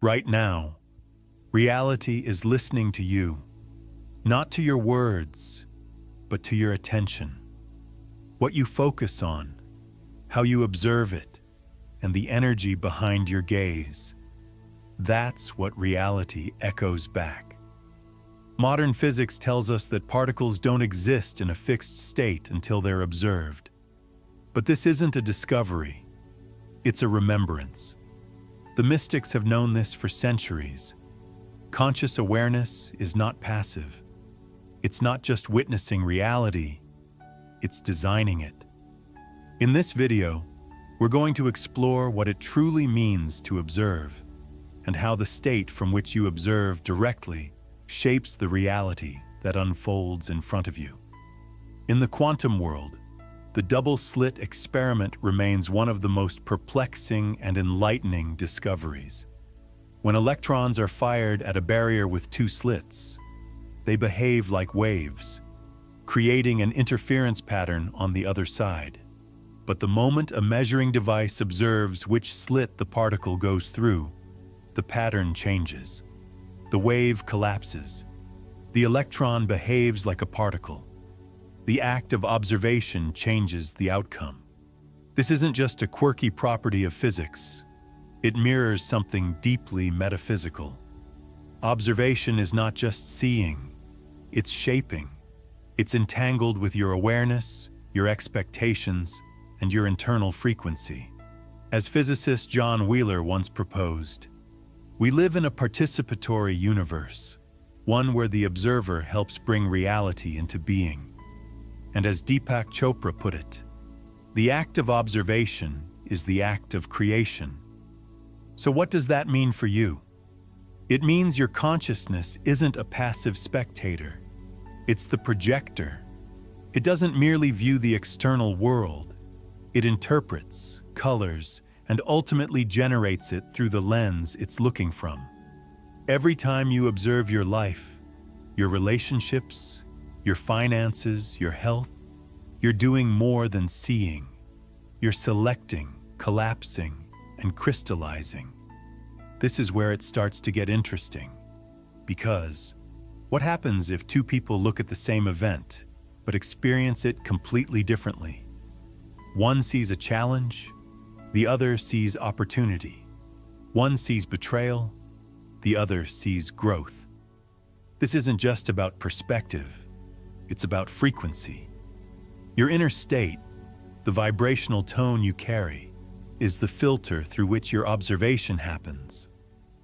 Right now, reality is listening to you, not to your words, but to your attention. What you focus on, how you observe it, and the energy behind your gaze. That's what reality echoes back. Modern physics tells us that particles don't exist in a fixed state until they're observed. But this isn't a discovery, it's a remembrance. The mystics have known this for centuries. Conscious awareness is not passive. It's not just witnessing reality, it's designing it. In this video, we're going to explore what it truly means to observe, and how the state from which you observe directly shapes the reality that unfolds in front of you. In the quantum world, the double-slit experiment remains one of the most perplexing and enlightening discoveries. When electrons are fired at a barrier with two slits, they behave like waves, creating an interference pattern on the other side. But the moment a measuring device observes which slit the particle goes through, the pattern changes. The wave collapses. The electron behaves like a particle. The act of observation changes the outcome. This isn't just a quirky property of physics. It mirrors something deeply metaphysical. Observation is not just seeing, it's shaping. It's entangled with your awareness, your expectations, and your internal frequency. As physicist John Wheeler once proposed, we live in a participatory universe, one where the observer helps bring reality into being. And as Deepak Chopra put it, the act of observation is the act of creation. So what does that mean for you? It means your consciousness isn't a passive spectator. It's the projector. It doesn't merely view the external world. It interprets, colors, and ultimately generates it through the lens it's looking from. Every time you observe your life, your relationships, your finances, your health, you're doing more than seeing. You're selecting, collapsing, and crystallizing. This is where it starts to get interesting. Because what happens if two people look at the same event, but experience it completely differently? One sees a challenge, the other sees opportunity. One sees betrayal, the other sees growth. This isn't just about perspective, it's about frequency. Your inner state, the vibrational tone you carry, is the filter through which your observation happens.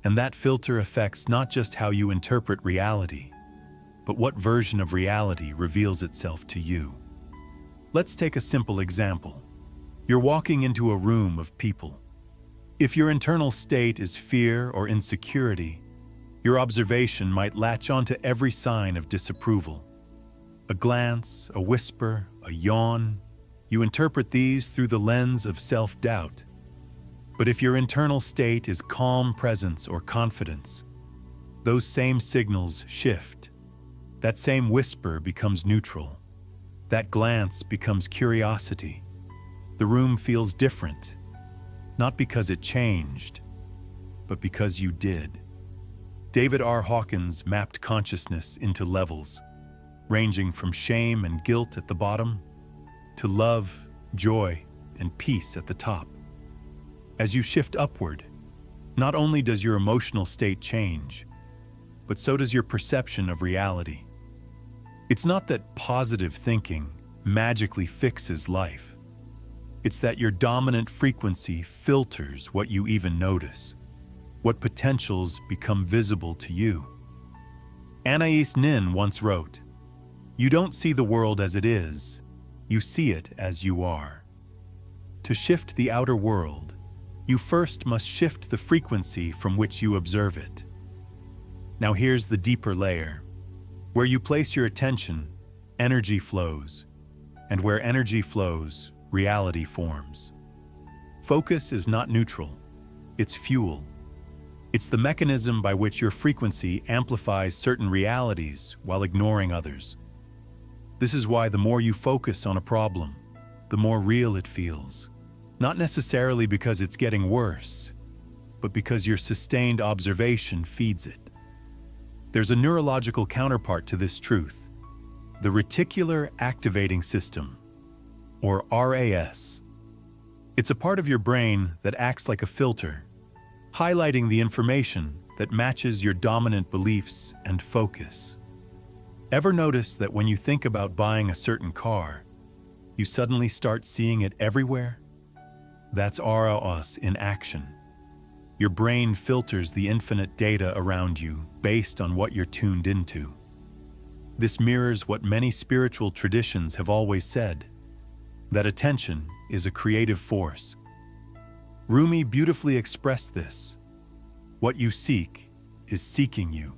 And that filter affects not just how you interpret reality, but what version of reality reveals itself to you. Let's take a simple example. You're walking into a room of people. If your internal state is fear or insecurity, your observation might latch onto every sign of disapproval. A glance, a whisper, a yawn, you interpret these through the lens of self-doubt. But if your internal state is calm presence or confidence, those same signals shift. That same whisper becomes neutral. That glance becomes curiosity. The room feels different, not because it changed, but because you did. David R. Hawkins mapped consciousness into levels, ranging from shame and guilt at the bottom to love, joy, and peace at the top. As you shift upward, not only does your emotional state change, but so does your perception of reality. It's not that positive thinking magically fixes life. It's that your dominant frequency filters what you even notice, what potentials become visible to you. Anais Nin once wrote, "You don't see the world as it is, you see it as you are." To shift the outer world, you first must shift the frequency from which you observe it. Now here's the deeper layer. Where you place your attention, energy flows. And where energy flows, reality forms. Focus is not neutral, it's fuel. It's the mechanism by which your frequency amplifies certain realities while ignoring others. This is why the more you focus on a problem, the more real it feels. Not necessarily because it's getting worse, but because your sustained observation feeds it. There's a neurological counterpart to this truth, the reticular activating system, or RAS. It's a part of your brain that acts like a filter, highlighting the information that matches your dominant beliefs and focus. Ever notice that when you think about buying a certain car, you suddenly start seeing it everywhere? That's RAS in action. Your brain filters the infinite data around you based on what you're tuned into. This mirrors what many spiritual traditions have always said, that attention is a creative force. Rumi beautifully expressed this. What you seek is seeking you.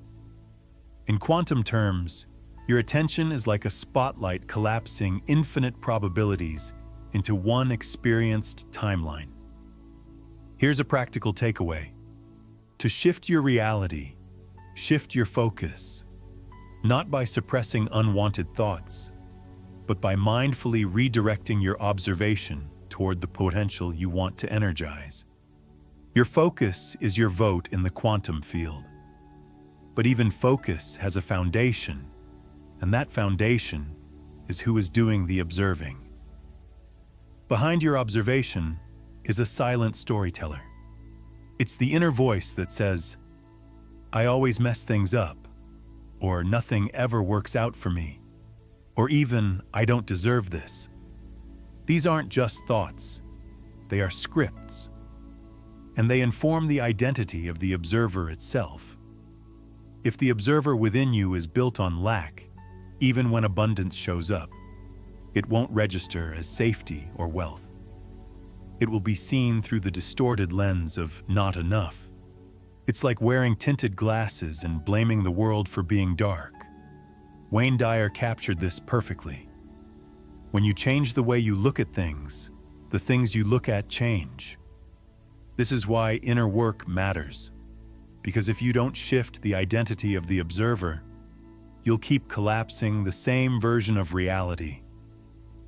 In quantum terms, your attention is like a spotlight collapsing infinite probabilities into one experienced timeline. Here's a practical takeaway. To shift your reality, shift your focus, not by suppressing unwanted thoughts, but by mindfully redirecting your observation toward the potential you want to energize. Your focus is your vote in the quantum field. But even focus has a foundation, and that foundation is who is doing the observing. Behind your observation is a silent storyteller. It's the inner voice that says, "I always mess things up," or "Nothing ever works out for me," or even "I don't deserve this." These aren't just thoughts, they are scripts, and they inform the identity of the observer itself. If the observer within you is built on lack, even when abundance shows up, it won't register as safety or wealth. It will be seen through the distorted lens of not enough. It's like wearing tinted glasses and blaming the world for being dark. Wayne Dyer captured this perfectly. When you change the way you look at things, the things you look at change. This is why inner work matters. Because if you don't shift the identity of the observer, you'll keep collapsing the same version of reality,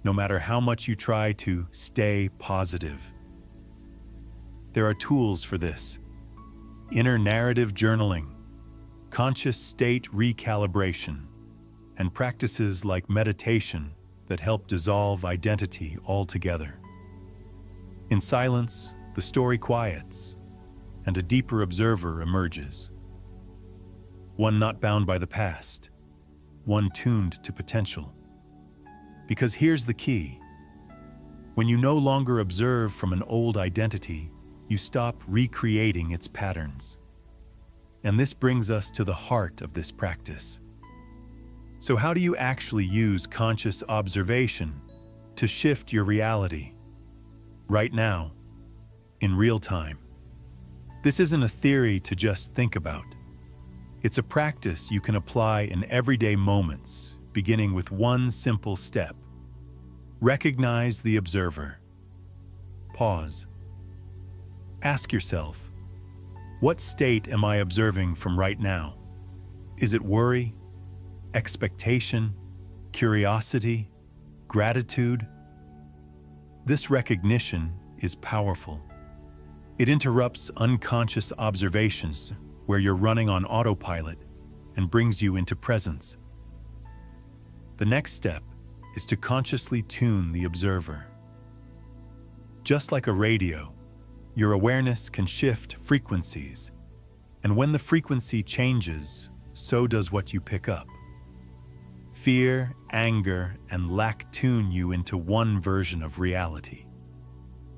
no matter how much you try to stay positive. There are tools for this: inner narrative journaling, conscious state recalibration, and practices like meditation that help dissolve identity altogether. In silence, the story quiets, and a deeper observer emerges. One not bound by the past, one tuned to potential. Because here's the key. When you no longer observe from an old identity, you stop recreating its patterns. And this brings us to the heart of this practice. So how do you actually use conscious observation to shift your reality? Right now, in real time. This isn't a theory to just think about. It's a practice you can apply in everyday moments, beginning with one simple step. Recognize the observer. Pause. Ask yourself, what state am I observing from right now? Is it worry, expectation, curiosity, gratitude? This recognition is powerful. It interrupts unconscious observations where you're running on autopilot and brings you into presence. The next step is to consciously tune the observer. Just like a radio, your awareness can shift frequencies, and when the frequency changes, so does what you pick up. Fear, anger, and lack tune you into one version of reality.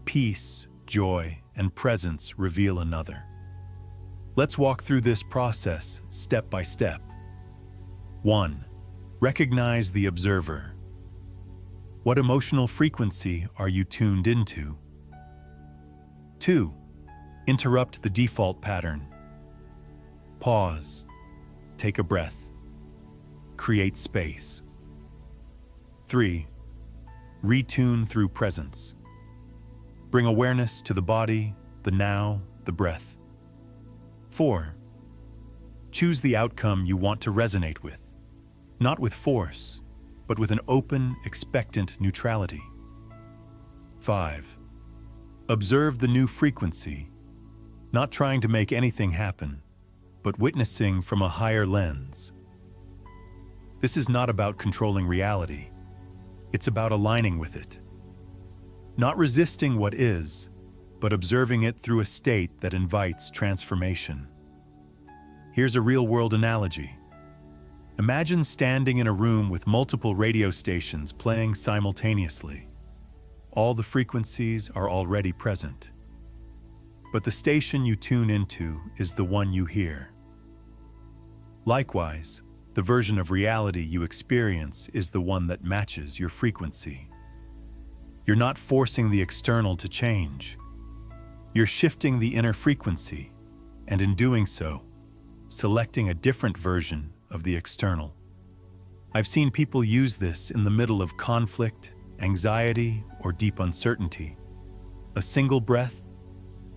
Peace, joy, and presence reveal another. Let's walk through this process step by step. 1. Recognize the observer. What emotional frequency are you tuned into? 2. Interrupt the default pattern. Pause. Take a breath. Create space. 3. Retune through presence. Bring awareness to the body, the now, the breath. 4. Choose the outcome you want to resonate with, not with force, but with an open, expectant neutrality. 5. Observe the new frequency, not trying to make anything happen, but witnessing from a higher lens. This is not about controlling reality. It's about aligning with it. Not resisting what is, but observing it through a state that invites transformation. Here's a real-world analogy. Imagine standing in a room with multiple radio stations playing simultaneously. All the frequencies are already present. But the station you tune into is the one you hear. Likewise, the version of reality you experience is the one that matches your frequency. You're not forcing the external to change. You're shifting the inner frequency, and in doing so, selecting a different version of the external. I've seen people use this in the middle of conflict, anxiety, or deep uncertainty. A single breath,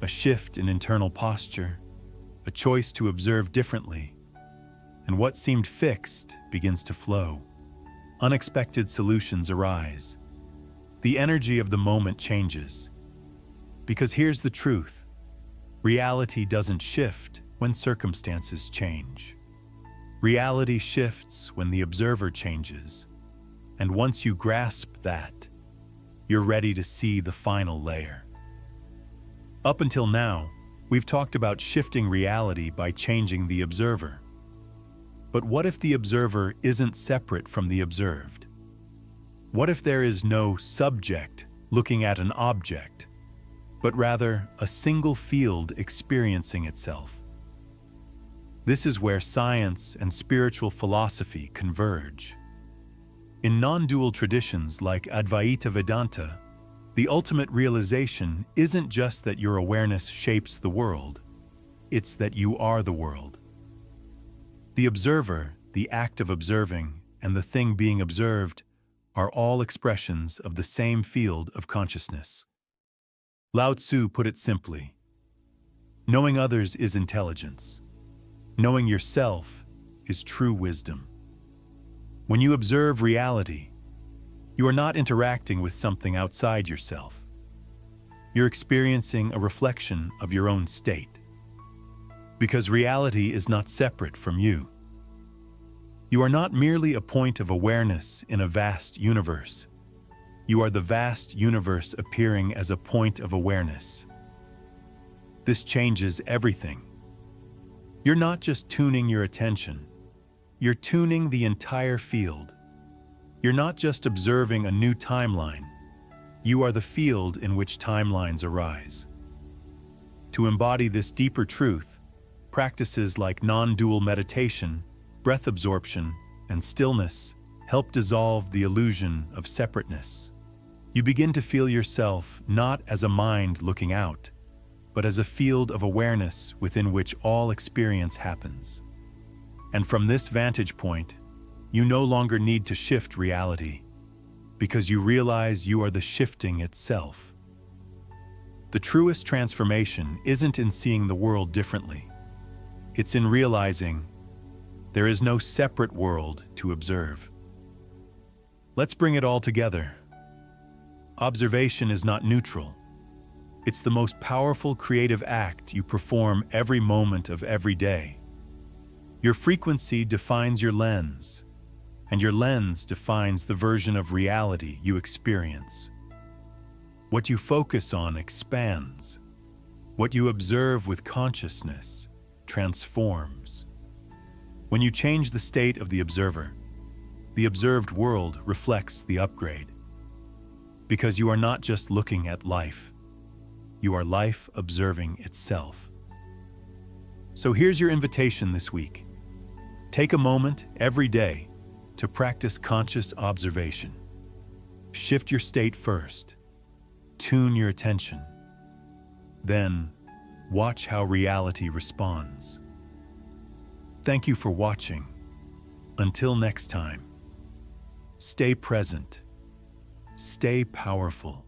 a shift in internal posture, a choice to observe differently, and what seemed fixed begins to flow. Unexpected solutions arise. The energy of the moment changes. Because here's the truth: reality doesn't shift when circumstances change. Reality shifts when the observer changes. And once you grasp that, you're ready to see the final layer. Up until now, we've talked about shifting reality by changing the observer. But what if the observer isn't separate from the observed? What if there is no subject looking at an object, but rather a single field experiencing itself? This is where science and spiritual philosophy converge. In non-dual traditions like Advaita Vedanta, the ultimate realization isn't just that your awareness shapes the world, it's that you are the world. The observer, the act of observing, and the thing being observed are all expressions of the same field of consciousness. Lao Tzu put it simply: knowing others is intelligence. Knowing yourself is true wisdom. When you observe reality, you are not interacting with something outside yourself. You're experiencing a reflection of your own state. Because reality is not separate from you. You are not merely a point of awareness in a vast universe. You are the vast universe appearing as a point of awareness. This changes everything. You're not just tuning your attention, you're tuning the entire field. You're not just observing a new timeline, you are the field in which timelines arise. To embody this deeper truth, practices like non-dual meditation, breath absorption, and stillness help dissolve the illusion of separateness. You begin to feel yourself not as a mind looking out, but as a field of awareness within which all experience happens. And from this vantage point, you no longer need to shift reality, because you realize you are the shifting itself. The truest transformation isn't in seeing the world differently. It's in realizing there is no separate world to observe. Let's bring it all together. Observation is not neutral. It's the most powerful creative act you perform every moment of every day. Your frequency defines your lens, and your lens defines the version of reality you experience. What you focus on expands. What you observe with consciousness transforms. When you change the state of the observed world reflects the upgrade. Because you are not just looking at life, you are life observing itself. So here's your invitation this week. Take a moment every day to practice conscious observation. Shift your state first. Tune your attention. Then, watch how reality responds. Thank you for watching. Until next time, stay present, stay powerful,